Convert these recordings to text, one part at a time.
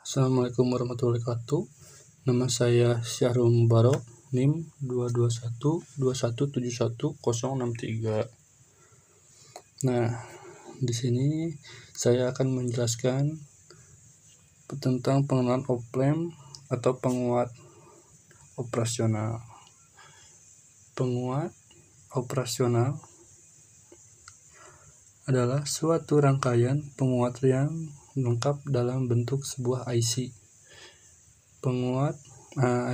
Assalamualaikum warahmatullahi wabarakatuh. Nama saya Syahrul Mubarok, NIM 22121711063. Nah, di sini saya akan menjelaskan tentang pengenalan oplamp atau penguat operasional. Penguat operasional adalah suatu rangkaian penguat yang lengkap dalam bentuk sebuah IC. Penguat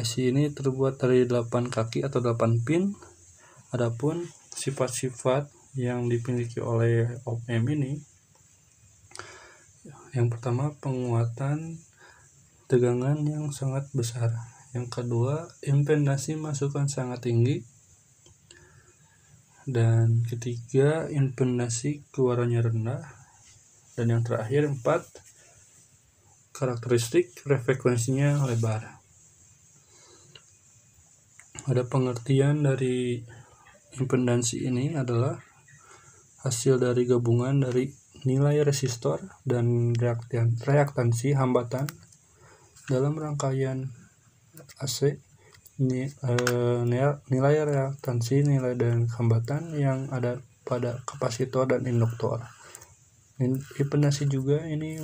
IC ini terbuat dari 8 kaki atau 8 pin. Adapun sifat-sifat yang dimiliki oleh op-amp ini, yang pertama penguatan tegangan yang sangat besar. Yang kedua, impedansi masukan sangat tinggi. Dan ketiga, impedansi keluarannya rendah. Dan yang terakhir 4, karakteristik frekuensinya lebar. Ada pengertian dari impedansi ini adalah hasil dari gabungan dari nilai resistor dan reaktansi hambatan dalam rangkaian AC. Nilai reaktansi, nilai dan hambatan yang ada pada kapasitor dan induktor. Impedansi juga ini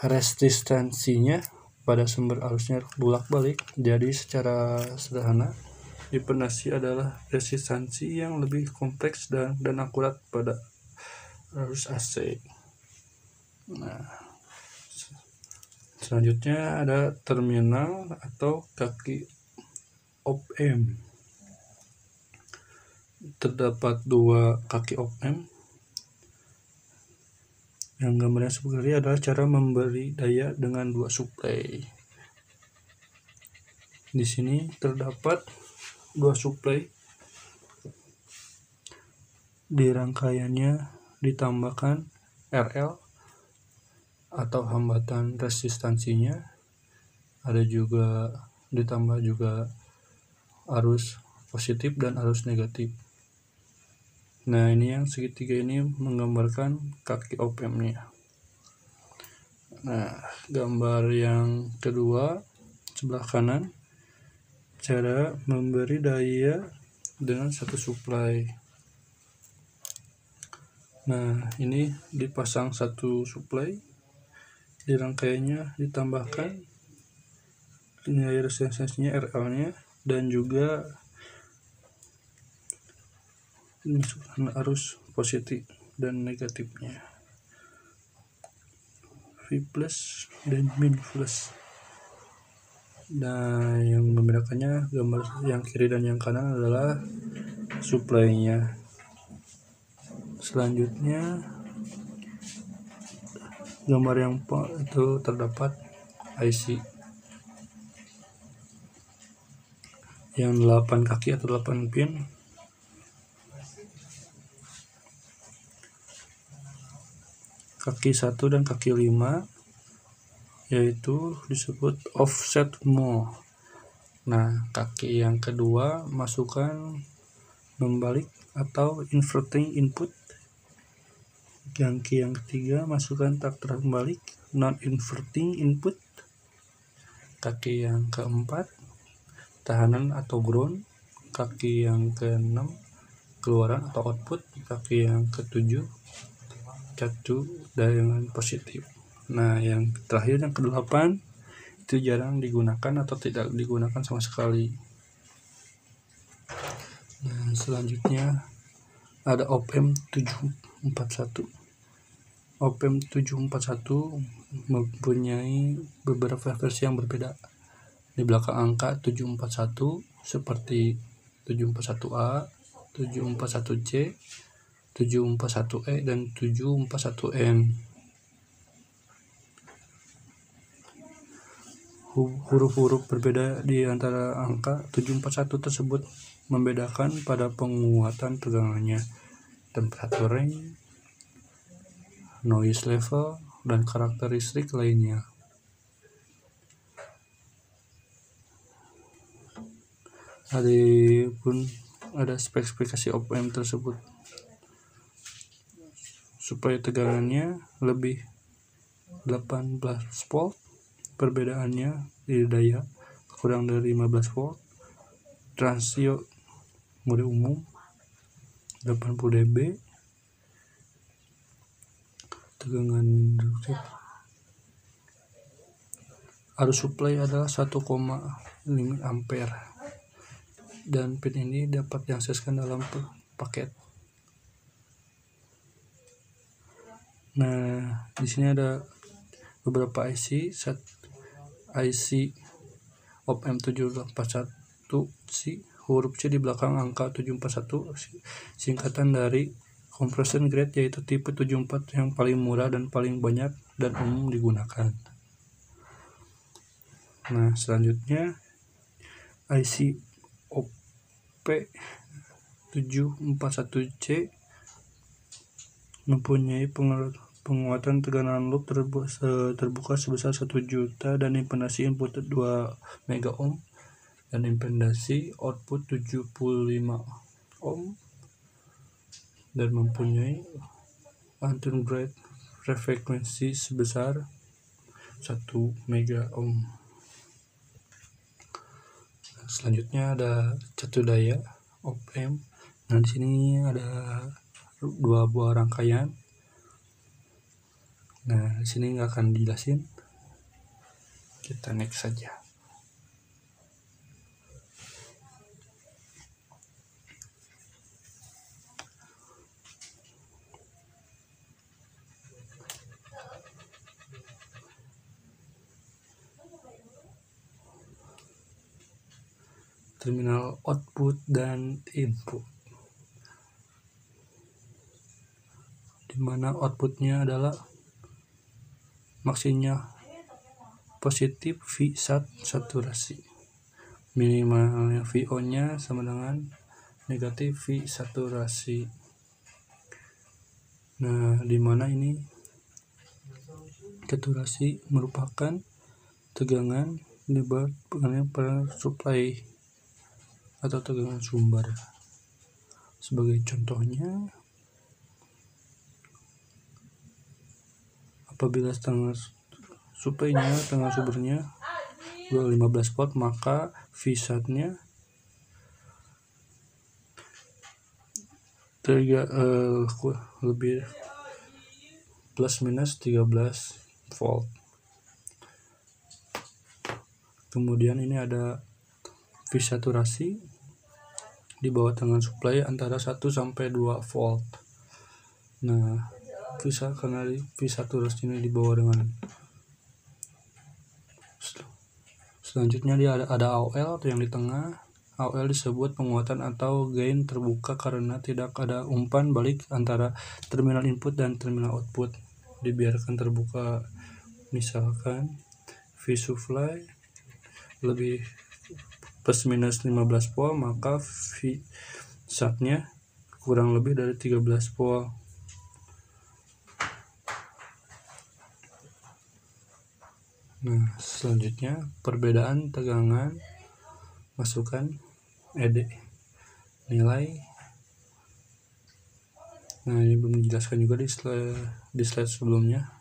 resistansinya pada sumber arusnya bolak-balik. Jadi secara sederhana, impedansi adalah resistansi yang lebih kompleks dan akurat pada arus AC. Nah, selanjutnya ada terminal atau kaki op-amp. Terdapat 2 kaki op-amp. Yang gambarnya seperti ini adalah cara memberi daya dengan 2 suplai. Di sini terdapat 2 suplai. Di rangkaiannya ditambahkan RL atau hambatan resistansinya. Ada juga ditambah juga arus positif dan arus negatif. Nah, ini yang segitiga ini menggambarkan kaki op-amp-nya. Nah, gambar yang kedua sebelah kanan, cara memberi daya dengan 1 suplai. Nah, ini dipasang 1 suplai, di rangkaiannya ditambahkan nilai resistansinya RL-nya dan juga arus positif dan negatifnya, V plus dan min plus. Nah, yang membedakannya gambar yang kiri dan yang kanan adalah suplainya. Selanjutnya gambar yang itu terdapat IC yang 8 kaki atau 8 pin. Kaki 1 dan kaki 5 yaitu disebut offset mode. Nah, kaki yang kedua masukkan membalik atau inverting input. Kaki yang ketiga masukkan tak terbalik non inverting input. Kaki yang keempat tahanan atau ground. Kaki yang keenam keluaran atau output. Kaki yang ketujuh catu dengan positif. Nah, yang terakhir yang ke-8 itu jarang digunakan atau tidak digunakan sama sekali. Nah, selanjutnya ada op-amp 741. Op-amp 741 mempunyai beberapa versi yang berbeda. Di belakang angka 741 seperti 741A, 741C, 741E dan 741N. Huruf-huruf berbeda di antara angka 741 tersebut membedakan pada penguatan tegangannya, temperatur range, noise level, dan karakteristik lainnya. Adapun ada spesifikasi op-amp tersebut supaya tegangannya lebih 18 volt. Perbedaannya di daya kurang dari 15 volt. Transio mode umum 80 dB. Tegangan induktif. Arus supply adalah 1,5 ampere. Dan pin ini dapat diakseskan dalam paket. Nah, di sini ada beberapa IC. IC OP-M 741C, huruf C di belakang angka 741, singkatan dari compression grade, yaitu tipe 74 yang paling murah dan paling banyak dan umum digunakan. Nah, selanjutnya IC OP741C mempunyai penguatan tekanan loop terbuka sebesar 1 juta dan impedasi input 2 mega ohm dan impedasi output 75 ohm dan mempunyai anti-grade frekuensi sebesar 1 mega ohm. Selanjutnya ada catu daya OP-M. Nah, di sini ada 2 buah rangkaian. Nah, di sini nggak akan dijelasin. Kita next saja. Terminal output dan input, dimana outputnya adalah maksinya positif V saturasi, minimalnya VO nya sama dengan negatif V saturasi. Nah, dimana ini saturasi merupakan tegangan di bawah tegangan supply atau tegangan sumber. Sebagai contohnya, apabila tegangan sumbernya 15 volt, maka V-SAT-nya lebih plus minus 13 volt. Kemudian ini ada V saturasi di bawah tegangan supply antara 1 sampai 2 volt. Nah, karena V saturasi ini di bawah dengan, selanjutnya dia ada AOL yang di tengah. AOL disebut penguatan atau gain terbuka karena tidak ada umpan balik antara terminal input dan terminal output. Dibiarkan terbuka. Misalkan V supply lebih plus minus 15 volt, maka V SAT-nya kurang lebih dari 13 volt. Nah, selanjutnya perbedaan tegangan masukan ED nilai. Nah, ini belum dijelaskan juga di slide sebelumnya.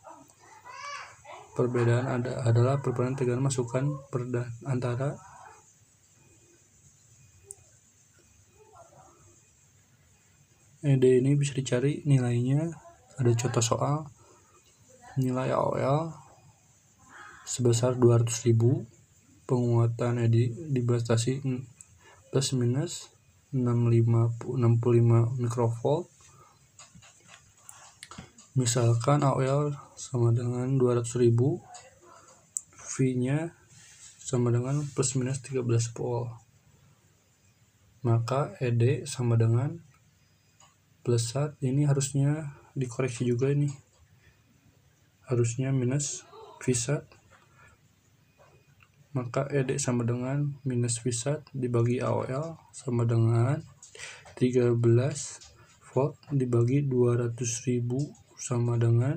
Perbedaan adalah perbedaan tegangan masukan antara ED. Ini bisa dicari nilainya. Ada contoh soal nilai AOL sebesar 200.000, penguatan ED dibatasi plus minus 65 mikrovolt. Misalkan AOL sama dengan 200.000, V-nya sama dengan plus minus 13 volt, maka ED sama dengan plus SAT. Ini harusnya dikoreksi juga, ini harusnya minus V SAT, maka ED sama dengan minus V SAT dibagi AOL sama dengan 13 volt dibagi 200.000 sama dengan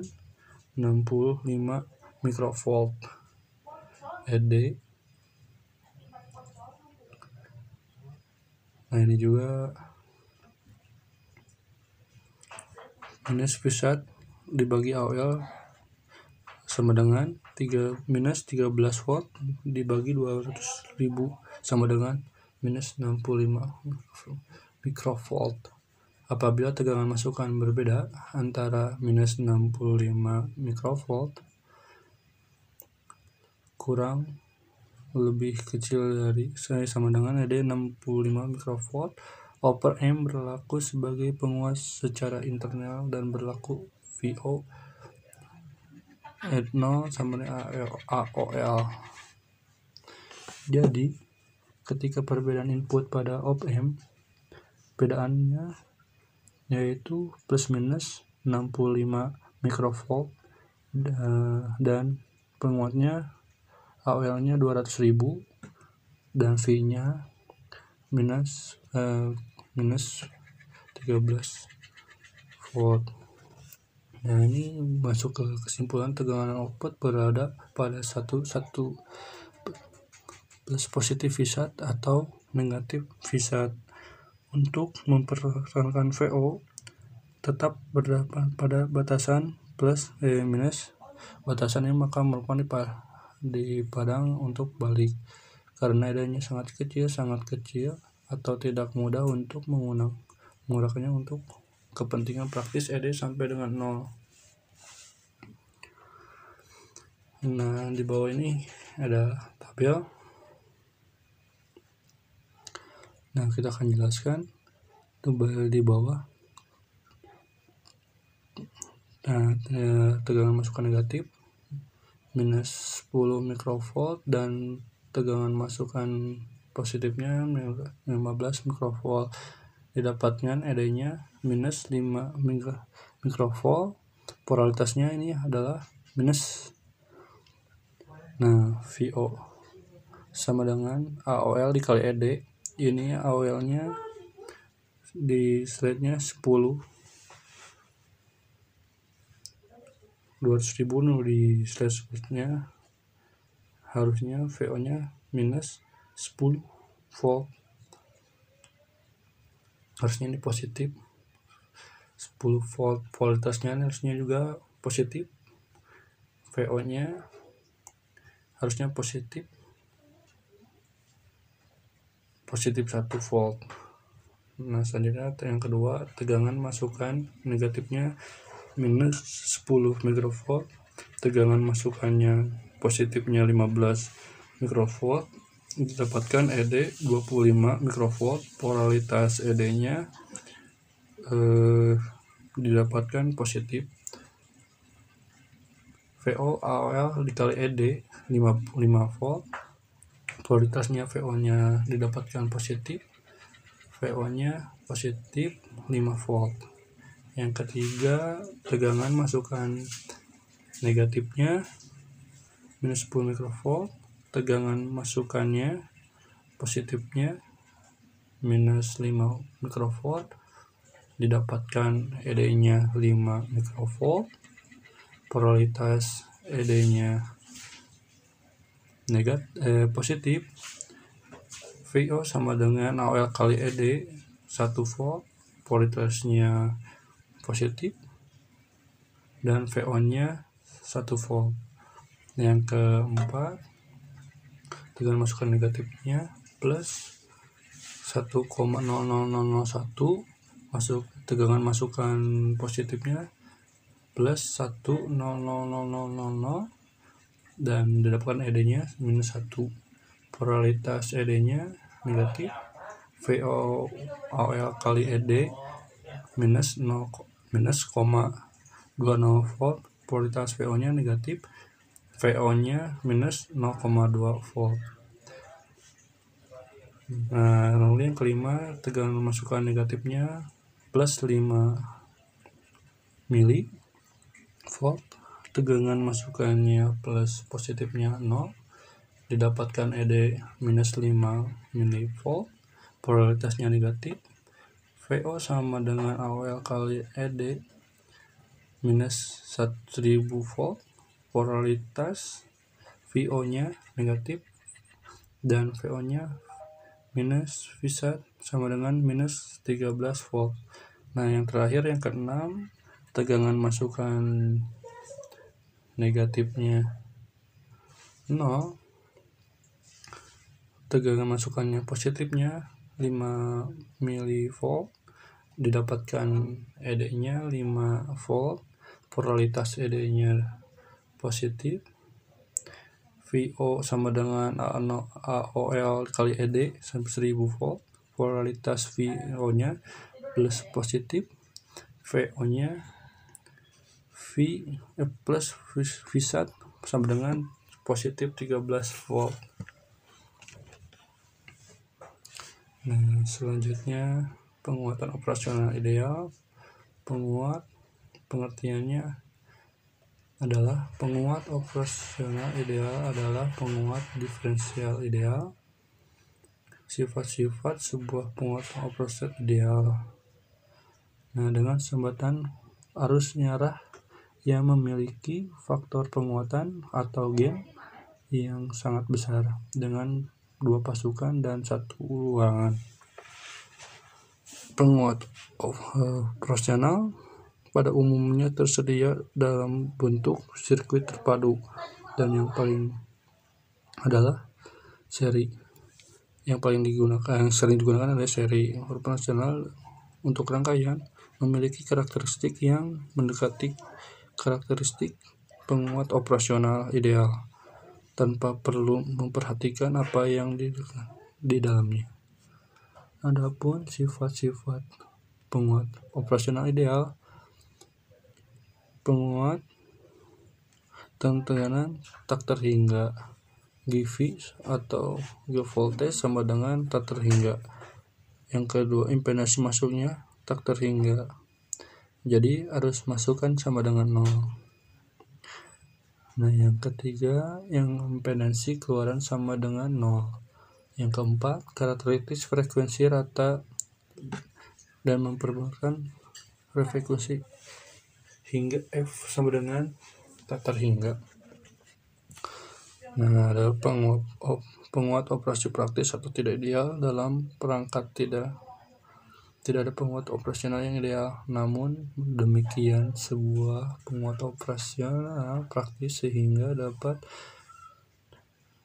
65 mikrovolt. ED. Nah, ini juga minus V SAT dibagi AOL sama dengan minus 13 volt dibagi 200.000 sama dengan minus 65 mikrovolt. Apabila tegangan masukan berbeda antara minus 65 mikrovolt kurang lebih kecil dari sama dengan ED 65 mikrovolt, Op-amp berlaku sebagai penguas secara internal dan berlaku VO at 0 sama dengan AOL. Jadi, ketika perbedaan input pada op-amp, perbedaannya yaitu plus minus 65 mikrovolt dan penguatnya AOL-nya 200.000 dan V-nya minus 13 volt. Nah, ini masuk ke kesimpulan tegangan output berada pada satu plus positif V-sat atau negatif V-sat. Untuk mempertahankan VO tetap berada pada batasan plus minus batasannya, maka melakukan dipadang untuk balik karena adanya sangat kecil atau tidak mudah untuk menggunakannya untuk kepentingan praktis ED sampai dengan 0. Nah, di bawah ini ada tabel. Nah, kita akan jelaskan tabel di bawah. Nah, tegangan masukan negatif minus 10 mikrovolt dan tegangan masukan positifnya 15 mikrovolt. Didapatkan ED-nya minus 5 mikrovolt. Polaritasnya ini adalah minus. Nah, VO sama dengan AOL dikali ED. Ini AOL-nya di slide-nya 10. 200.000 di slide-nya, harusnya VO-nya minus 10 volt. Harusnya ini positif 10 volt. Polaritasnya harusnya juga positif. VO-nya harusnya positif 1 volt. Nah, selanjutnya yang kedua, tegangan masukan negatifnya minus 10 mikrovolt, tegangan masukannya positifnya 15 mikrovolt, didapatkan ED 25 mikrovolt. Polaritas ED-nya didapatkan positif. VO AOL dikali ED 5 volt. Polaritasnya VO-nya didapatkan positif. VO-nya positif 5 volt. Yang ketiga, tegangan masukan negatifnya minus 10 mikrovolt, tegangan masukannya positifnya minus 5 mikrovolt, didapatkan ED-nya 5 mikrovolt. Polaritas ED-nya positif. VO sama dengan AOL kali ED 1 volt. Polaritasnya positif dan VO-nya 1 volt. Yang keempat, tegangan masukan negatifnya plus 1,00001, tegangan masukan positifnya plus 1,00000 dan didapatkan ED-nya minus 1. Polaritas ED-nya negatif. VO AOL kali ED minus 0,20 volt. Polaritas VO-nya negatif. VO-nya minus 0,2 volt. Nah, lalu yang kelima, tegangan masukan negatifnya plus 5 mili volt, tegangan masukannya plus positifnya 0, didapatkan ED minus 5 mili volt. Polaritasnya negatif. VO sama dengan AOL kali ED minus 1000 volt. Polaritas VO-nya negatif dan VO-nya minus V-sat sama dengan minus 13 volt. Nah, yang terakhir yang keenam, tegangan masukan negatifnya 0, tegangan masukannya positifnya 5 mV, didapatkan ED-nya 5 volt, polaritas ED-nya positif, VO sama dengan AOL kali ED sampai 1000 volt, polaritas VO-nya plus positif, VO-nya plus V1 sama dengan positif 13 volt. Nah, selanjutnya penguatan operasional ideal. Penguat pengertiannya adalah penguat operasional ideal adalah penguat diferensial ideal. Sifat-sifat sebuah penguat operasional ideal. Nah, dengan sumbatan arus nyarah yang memiliki faktor penguatan atau gain yang sangat besar dengan 2 pasukan dan 1 ruangan. Penguat operasional pada umumnya tersedia dalam bentuk sirkuit terpadu, dan yang paling adalah seri. Yang sering digunakan adalah seri. Operasional untuk rangkaian memiliki karakteristik yang mendekati karakteristik penguat operasional ideal tanpa perlu memperhatikan apa yang di dalamnya. Adapun sifat-sifat penguat operasional ideal, penguat tekanan tak terhingga, GV atau G voltage sama dengan tak terhingga. Yang kedua, impedansi masuknya tak terhingga, jadi arus masukan sama dengan 0. Nah, yang ketiga, yang impedansi keluaran sama dengan 0. Yang keempat, karakteristik frekuensi rata dan memperbolehkan frekuensi hingga F sama dengan tak terhingga. Nah, ada penguat operasi praktis atau tidak ideal dalam perangkat. Tidak ada penguat operasional yang ideal, namun demikian sebuah penguat operasional praktis sehingga dapat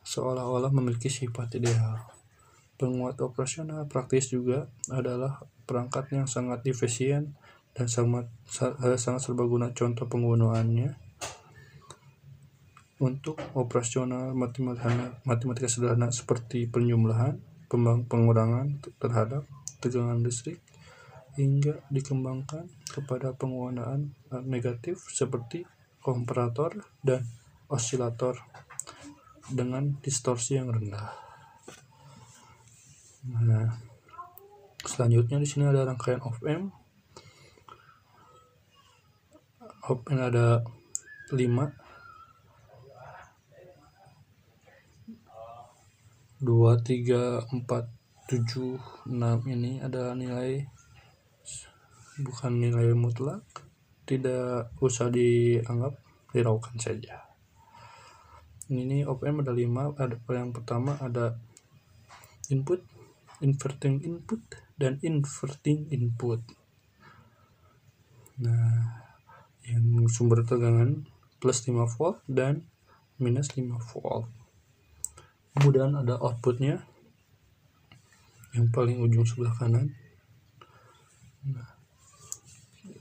seolah-olah memiliki sifat ideal. Penguat operasional praktis juga adalah perangkat yang sangat efisien dan sangat serbaguna. Contoh penggunaannya untuk operasional matematika sederhana seperti penjumlahan, pengurangan terhadap tegangan listrik, hingga dikembangkan kepada penggunaan negatif seperti komparator dan osilator dengan distorsi yang rendah. Nah, selanjutnya di sini ada rangkaian op-amp. Op-amp ada 5. 2, 3, 4, 7, 6 ini ada nilai, bukan nilai mutlak, tidak usah dianggap, hiraukan saja. Ini op-amp ada 5. Ada yang pertama ada input, inverting input, dan inverting input. Nah, yang sumber tegangan plus 5 volt dan minus 5 volt. Kemudian ada outputnya yang paling ujung sebelah kanan. Nah,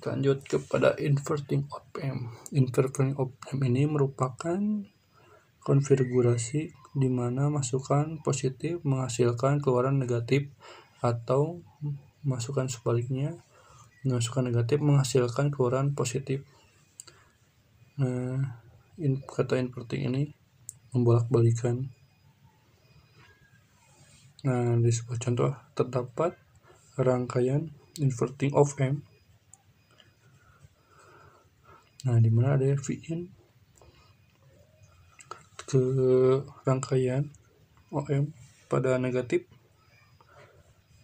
lanjut kepada inverting op-amp. Inverting op-amp ini merupakan konfigurasi di mana masukan positif menghasilkan keluaran negatif, atau masukan sebaliknya, masukan negatif menghasilkan keluaran positif. Nah, kata inverting ini membolak-balikan. Nah, di sebuah contoh terdapat rangkaian inverting op-amp. Nah, di mana ada Vin ke rangkaian op-amp pada negatif,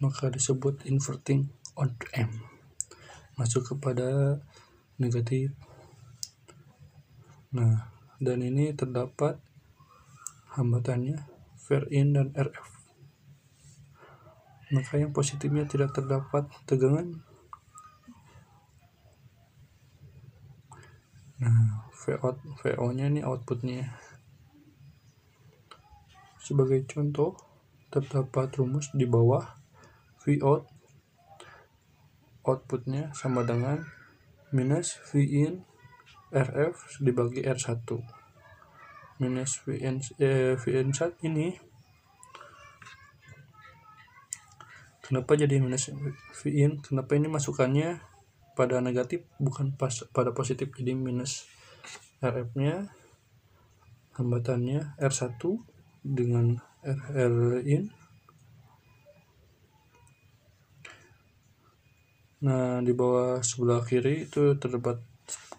maka disebut inverting op-amp. Masuk kepada negatif. Nah, dan ini terdapat hambatannya Vin dan RF. Maka yang positifnya tidak terdapat tegangan. Nah, VO nya ini outputnya. Sebagai contoh, terdapat rumus di bawah. Vout outputnya sama dengan minus Vin RF dibagi R1. Minus Vin saat ini, kenapa jadi minus Vin? Kenapa ini masukannya pada negatif bukan pada positif, jadi minus RF nya, hambatannya R1 dengan Rin. Nah, di bawah sebelah kiri itu terdapat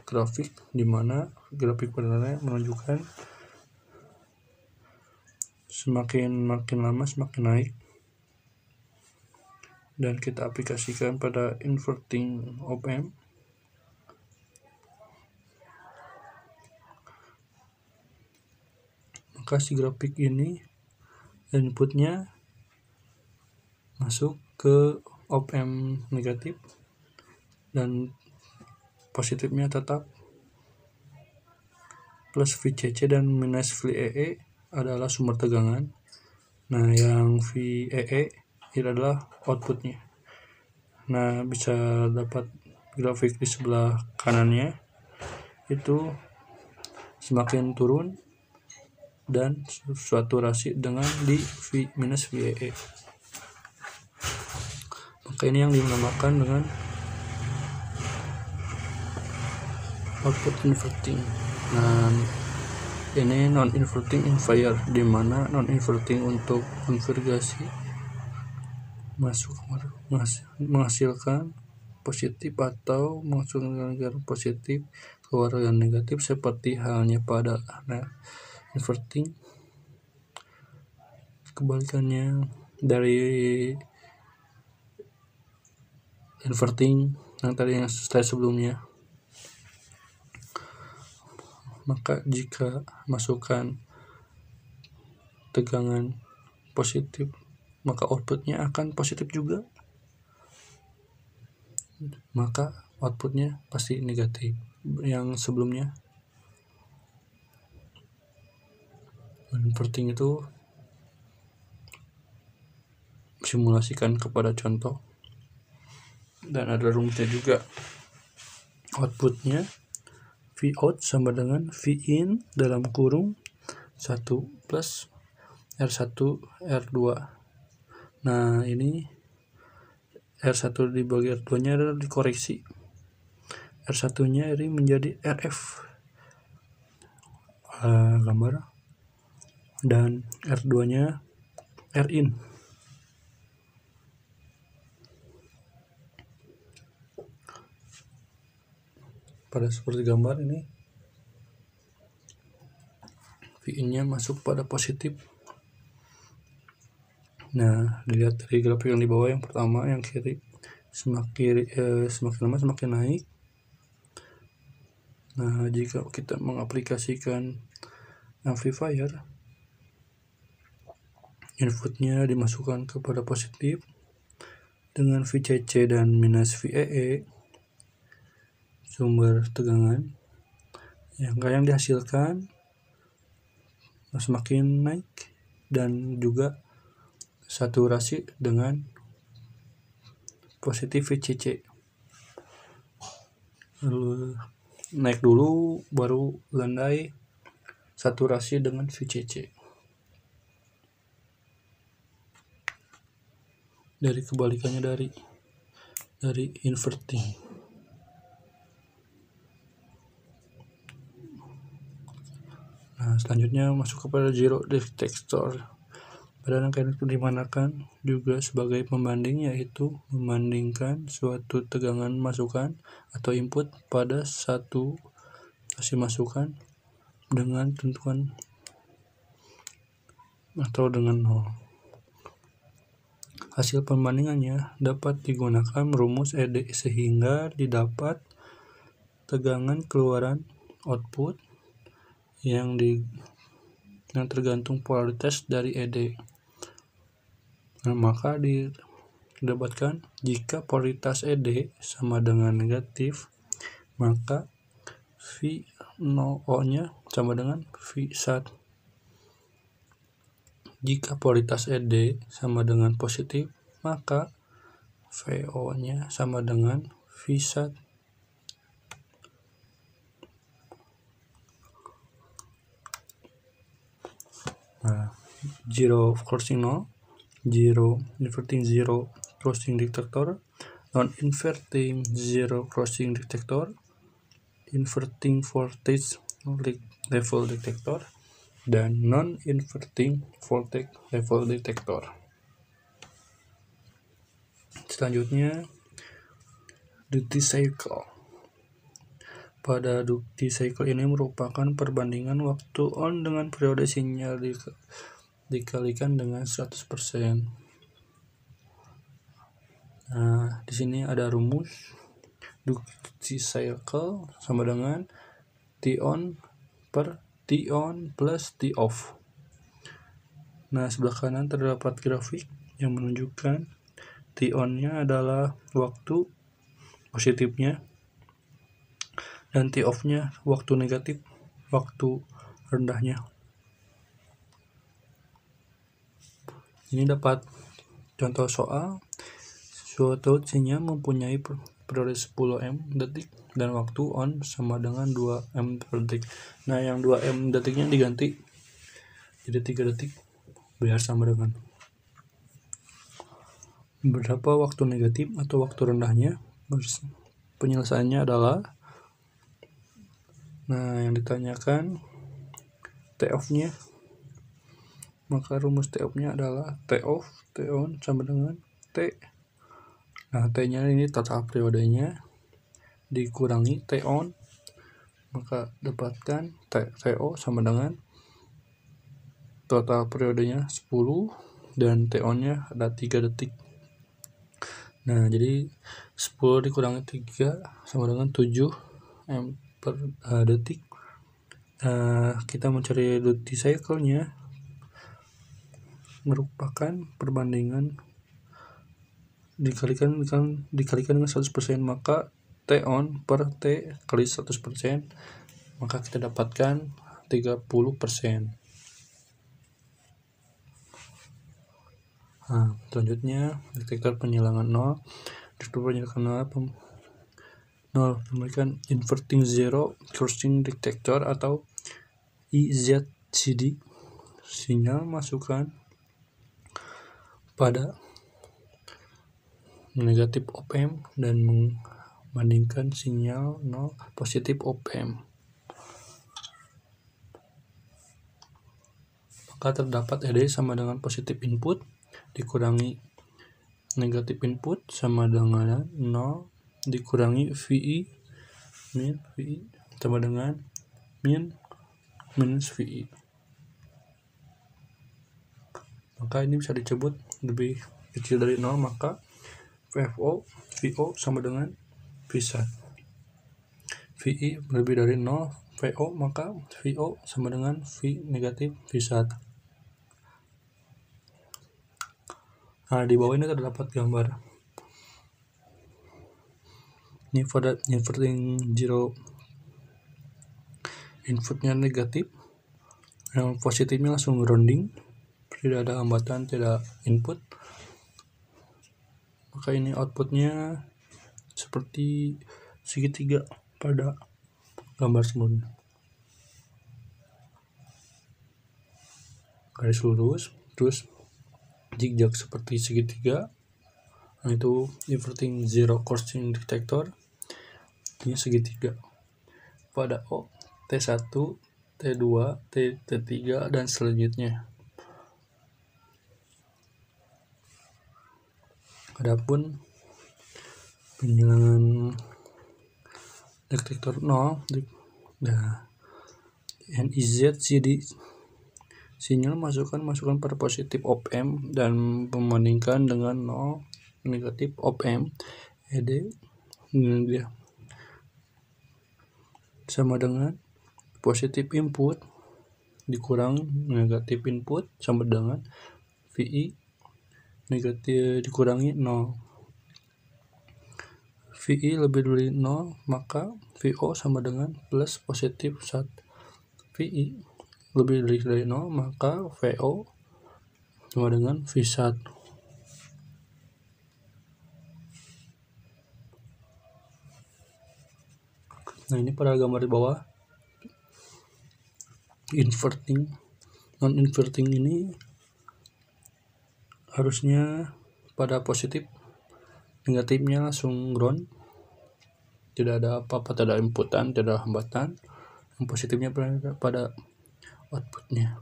grafik, di mana grafik benarnya menunjukkan makin lama semakin naik, dan kita aplikasikan pada inverting op-amp. Maka si grafik ini inputnya masuk ke op-amp negatif dan positifnya tetap plus VCC dan minus VEE adalah sumber tegangan. Nah, yang VEE itu adalah outputnya. Nah, bisa dapat grafik di sebelah kanannya itu semakin turun dan saturasi dengan di V minus VEE. Maka ini yang dinamakan dengan output inverting. Nah, ini non inverting amplifier, di mana non inverting untuk konvergasi menghasilkan positif atau menghasilkan positif keluar yang negatif, seperti halnya pada inverting. Kebalikannya dari inverting yang tadi yang slide sebelumnya. Maka jika masukkan tegangan positif, maka outputnya akan positif juga, maka outputnya pasti negatif. Yang sebelumnya inverting itu simulasikan kepada contoh, dan ada rumusnya juga. Outputnya Vout sama dengan Vin dalam kurung 1 plus R1 R2. Nah, ini R1 dibagi R2 nya adalah dikoreksi. R1 nya ini menjadi RF gambar, dan R2 nya Rin. Pada seperti gambar ini, Vin nya masuk pada positif. Nah, dilihat dari grafik yang di bawah, yang pertama yang kiri, semakin lama semakin naik. Nah, jika kita mengaplikasikan amplifier, inputnya dimasukkan kepada positif dengan VCC dan minus VEE, sumber tegangan yang dihasilkan semakin naik, dan juga saturasi dengan positif VCC. Lalu naik dulu, baru landai saturasi dengan VCC. Dari kebalikannya dari inverting. Nah, selanjutnya masuk kepada zero detector. Pada rangkaian itu dimanakan juga sebagai pembanding, yaitu membandingkan suatu tegangan masukan atau input pada satu hasil masukan dengan tentuan atau dengan 0. Hasil pembandingannya dapat digunakan rumus ED, sehingga didapat tegangan keluaran output yang tergantung polaritas dari ED. Nah, maka didapatkan jika polaritas ED sama dengan negatif, maka V O-nya sama dengan V1. Jika polaritas ED sama dengan positif, maka VO-nya sama dengan V1. Nah, zero crossing 0, zero inverting zero crossing detector, non-inverting zero crossing detector, inverting voltage level detector, dan non-inverting voltage level detector. Selanjutnya, duty cycle. Pada duty cycle ini merupakan perbandingan waktu on dengan periode sinyal dikalikan dengan 100%. Nah, di sini ada rumus. Duty cycle sama dengan T on per T on plus T off. Nah, sebelah kanan terdapat grafik yang menunjukkan T on-nya adalah waktu positifnya dan T off-nya waktu negatif, waktu rendahnya. Ini dapat contoh soal. Suatu sinyal mempunyai periode 10M detik dan waktu on sama dengan 2M per detik. Nah, yang 2M detiknya diganti jadi 3 detik biar sama dengan berapa waktu negatif atau waktu rendahnya. Penyelesaiannya adalah, nah, yang ditanyakan T off-nya, maka rumus T off-nya adalah T off T on sama dengan T. Nah, T-nya ini total periodenya dikurangi T on, maka dapatkan TO sama dengan total periodenya 10 dan T on-nya ada 3 detik. Nah, jadi 10 dikurangi 3 sama dengan 7 M per detik. Kita mencari duty cycle-nya merupakan perbandingan dikalikan dengan 100%, maka T on per T kali 100%, maka kita dapatkan 30%. Nah, selanjutnya detektor penyilangan 0. Detektor penyilangan 0 memberikan inverting zero crossing detector atau IZCD. Sinyal masukan pada negatif op-amp dan membandingkan sinyal 0 positif op-amp. Maka terdapat ED sama dengan positif input dikurangi negatif input sama dengan 0 dikurangi VI min VI sama dengan minus VI. Maka ini bisa disebut lebih kecil dari 0, maka VO sama dengan V1. VI lebih dari 0 VO, maka VO sama dengan V negatif V1. Nah, di bawah ini terdapat gambar. Ini pada inverting zero, inputnya negatif, yang positifnya langsung grounding, tidak ada hambatan, tidak input. Maka ini outputnya seperti segitiga pada gambar sebelumnya. Garis lurus, terus zigzag seperti segitiga. Nah, itu inverting zero crossing detector. Ini segitiga. Pada O, T1, T2, T3 dan selanjutnya. Adapun penyilangan detektor 0, nah, NIZCD, sinyal masukkan pada positif op-amp dan membandingkan dengan 0 negatif op-amp. ED ini dia sama dengan positif input dikurang negatif input sama dengan VI negatif dikurangi 0. VI lebih dari 0, maka VO sama dengan plus positif 1. VI lebih dari 0, maka VO sama dengan V1. Nah, ini pada gambar di bawah. Inverting, non-inverting ini harusnya pada positif, negatifnya langsung ground, tidak ada apa-apa, tidak ada inputan, tidak ada hambatan. Yang positifnya pada outputnya.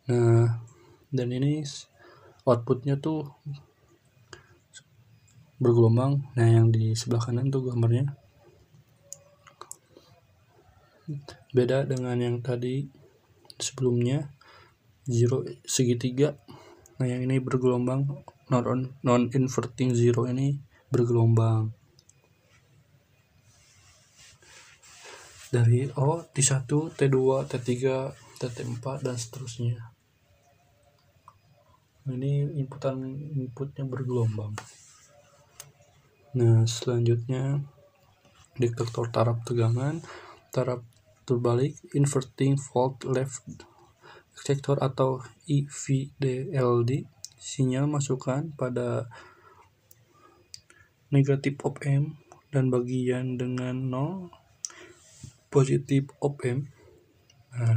Nah, dan ini outputnya tuh bergelombang. Nah, yang di sebelah kanan tuh gambarnya beda dengan yang tadi sebelumnya, zero segitiga. Nah, yang ini bergelombang, non-inverting zero ini bergelombang dari T1, T2, T3, T4 dan seterusnya. Ini inputnya bergelombang. Nah, selanjutnya detektor taraf tegangan, taraf terbalik, inverting fault left detector atau IVDLD. Sinyal masukan pada negatif op-amp dan bagian dengan 0 positif op-amp. Nah,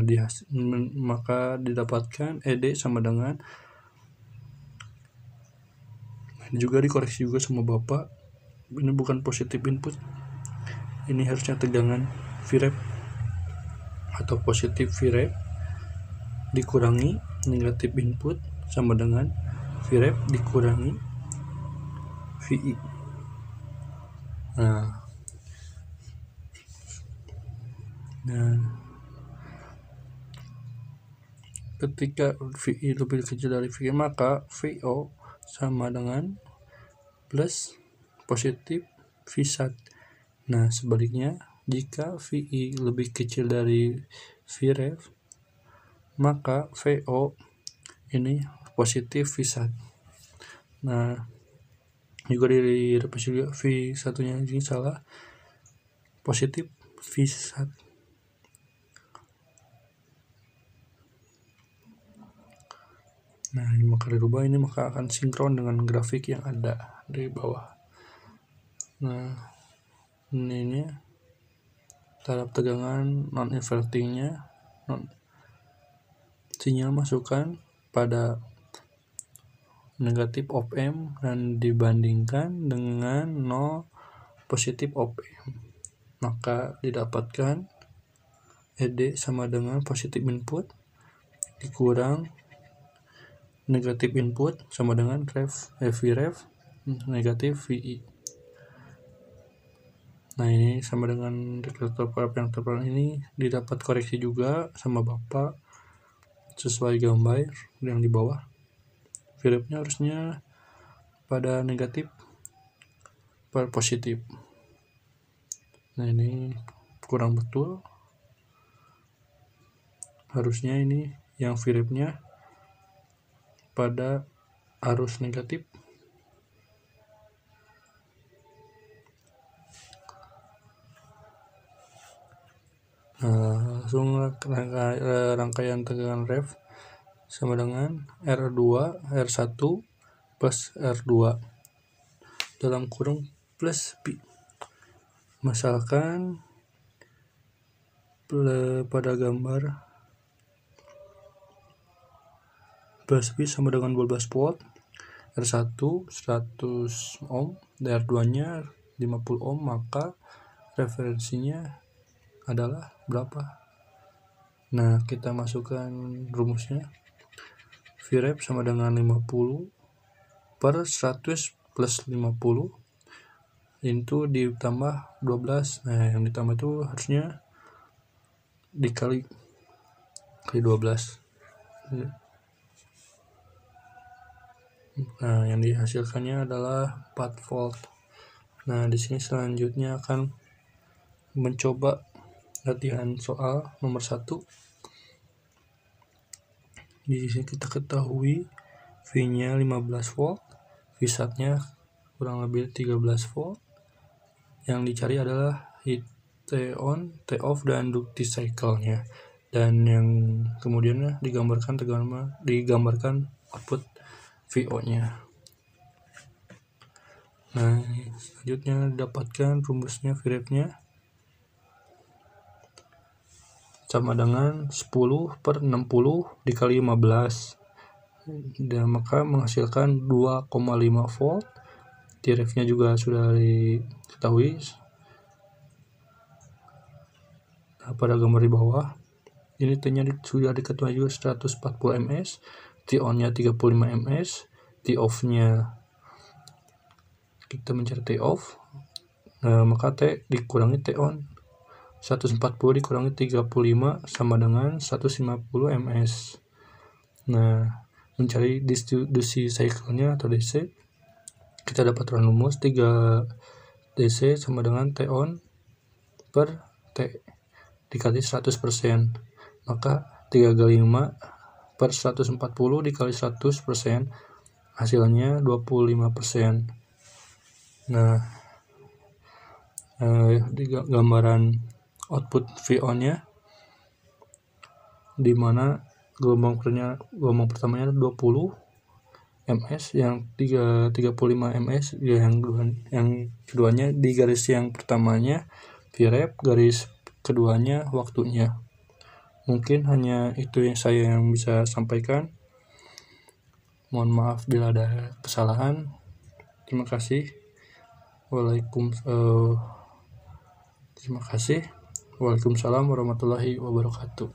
maka didapatkan ED sama dengan, juga dikoreksi juga sama Bapak, ini bukan positif input, ini harusnya tegangan Vref atau positif Vref dikurangi negatif input sama dengan Vref dikurangi VI. Nah, ketika VI lebih kecil dari VI, maka VO sama dengan plus positif V1. Nah, sebaliknya, jika VI lebih kecil dari Vref, maka VO ini positif V1. Nah, juga direvisi juga V1 nya ini salah, positif V1. Nah, ini maka dirubah, ini maka akan sinkron dengan grafik yang ada di bawah. Nah, ini taraf tegangan non-invertingnya, sinyal masukan pada negatif op-amp dan dibandingkan dengan 0 positif op-amp, maka didapatkan ED sama dengan positif input dikurang negatif input sama dengan Vref negatif VI. Nah, ini sama dengan detektor taraf yang terpaling ini didapat koreksi juga sama Bapak sesuai gambar yang di bawah. Vrefnya harusnya pada negatif per positif. Nah, ini kurang betul, harusnya ini yang Vrefnya pada arus negatif. Nah, langsung rangkaian tegangan ref sama dengan R2 R1 plus R2 dalam kurung plus P. Misalkan pada gambar plus P sama dengan 12 volt, R1 100 ohm, R2 nya 50 ohm, maka referensinya adalah berapa? Nah, kita masukkan rumusnya. Vref sama dengan 50 per 100 plus 50 itu ditambah 12. Nah, yang ditambah itu harusnya dikali 12. Nah, yang dihasilkannya adalah 4 volt. Nah, di sini selanjutnya akan mencoba latihan soal nomor 1. Di sini kita ketahui V-nya 15 volt, V1-nya kurang lebih 13 volt, yang dicari adalah heat T-on, T-off, dan duty cycle-nya. Dan yang kemudian digambarkan output VO-nya. Nah, selanjutnya dapatkan rumusnya VREF-nya sama dengan 10/60 dikali 15, dan maka menghasilkan 2,5 volt. VREF-nya juga sudah diketahui pada gambar di bawah. Ini T-nya sudah diketahui juga 140 ms, T-on-nya 35 ms, T-off-nya kita mencari T-off. Nah, maka T dikurangi T-on, 140 dikurangi 35 sama dengan 150 ms. Nah, mencari distribusi cycle-nya atau DC, kita dapat rumus 3 DC sama dengan T-on per T dikali 100%. Maka 3 kali 5 per 140 dikali 100%, hasilnya 25%. Nah, di gambaran output VO-nya, di mana gelombang pertamanya 20 ms, yang 35 ms, yang keduanya di garis yang pertamanya VREF, garis keduanya waktunya. Mungkin hanya itu yang saya bisa sampaikan. Mohon maaf bila ada kesalahan. Terima kasih. Waalaikumsalam warahmatullahi wabarakatuh.